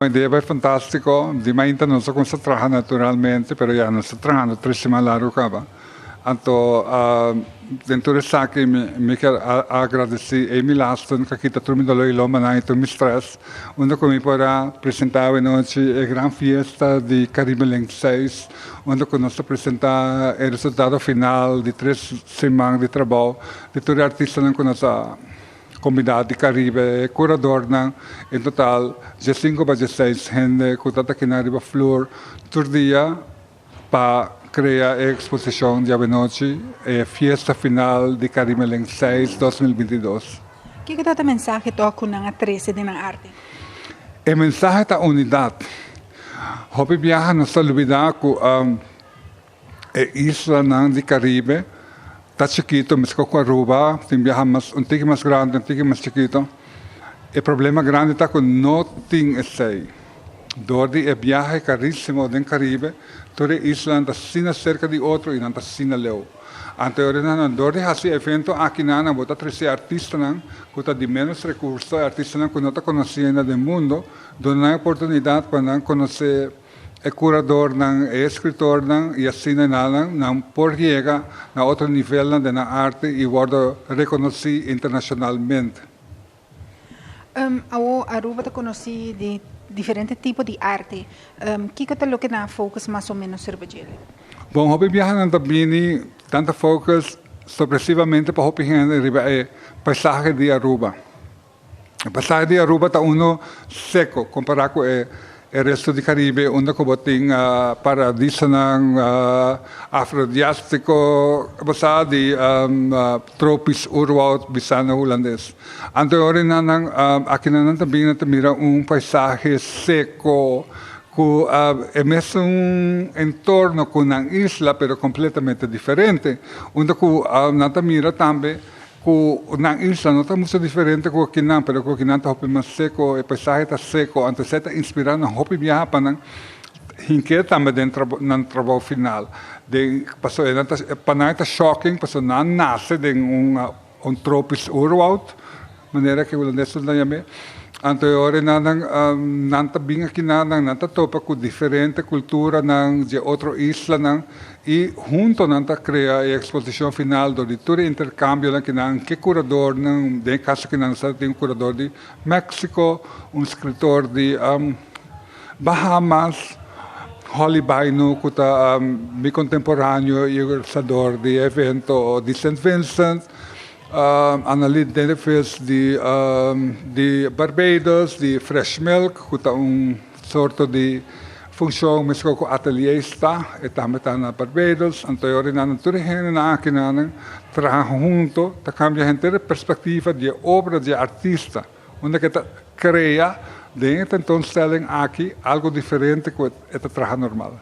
Uma ideia bem fantástico, de mainta não só começa a trabalhar naturalmente, pero já não está trabalhando 3 semanas largo acaba. Então, dentro desse aqui, me quero agradecer a Emil Aston, que aqui está dormindo lá e lá, mas não é tão stress. Onde eu para apresentar hoje a grande festa de Caribe Link 6, onde eu nós apresentar o resultado final de 3 semanas de trabalho de todo artista que nós comunidade Caribe, curador em total, de 5 para 16 gente que está aqui na Riba Flor, todo dia para criar a exposição de noite, a festa final de Caribe Link 6 2022. O que é o mensagem que toca na 13 de na arte? O mensagem da unidade. Hope viaja não se olvidar que a isla de Caribe está chiquito, mas com Aruba, tem viaja um tique mais grande, um tique mais chiquito. O problema grande está que não tem esse. Dorde é viagem caríssimo no Caribe, toda a isla está sina cerca de outro e não está sina leu. Anteriormente, dorde esse evento aqui na bota 13 artistas que está de menos recursos, artistas que não está conhecendo do mundo, dando a oportunidade para conhecer o curador, o escritor e assim não por chegar a outro nível da arte e ser reconhecido internacionalmente. A Aruba te conheci de diferentes tipos de arte. O que é o que na focus mais ou menos serve? Bom, eu viajo também tanto focus supressivamente para o paisaje de Aruba. O paisaje de Aruba está seco comparado com o resto do Caribe, onde tem paradiso afrodiástico, de tropis urwald, bisano holandês. Anteriormente, aqui também mira paisaje seco, que é mesmo entorno com uma isla, pero completamente diferente, onde nós mira também na isla não está muito diferente com aqui não, pero aqui não está mais seco, o paisaje está seco, então está inspirando a hopi viajar para inquieta também dentro do trabalho final. Para nós está shocking, porque não nasce de tropis urwald, maneira que o holandês não chama. Anterior não está bem aqui não está topa com diferente cultura de outra isla e junto não está criar a exposição final do todo intercâmbio que curador de caso que não tem curador de México, escritor de Bahamas, Holly Baino, que está meu contemporâneo e organizador de evento de St. Vincent. Annalise Denefis de Barbados, de Fresh Milk, que é sorte de função mesmo com atelierista, e também está na Barbados. Anteriormente, toda a gente aqui trabalha junto, cambia a perspectiva de obra de artista, onde que cria dentro então aqui algo diferente que é trabalho normal.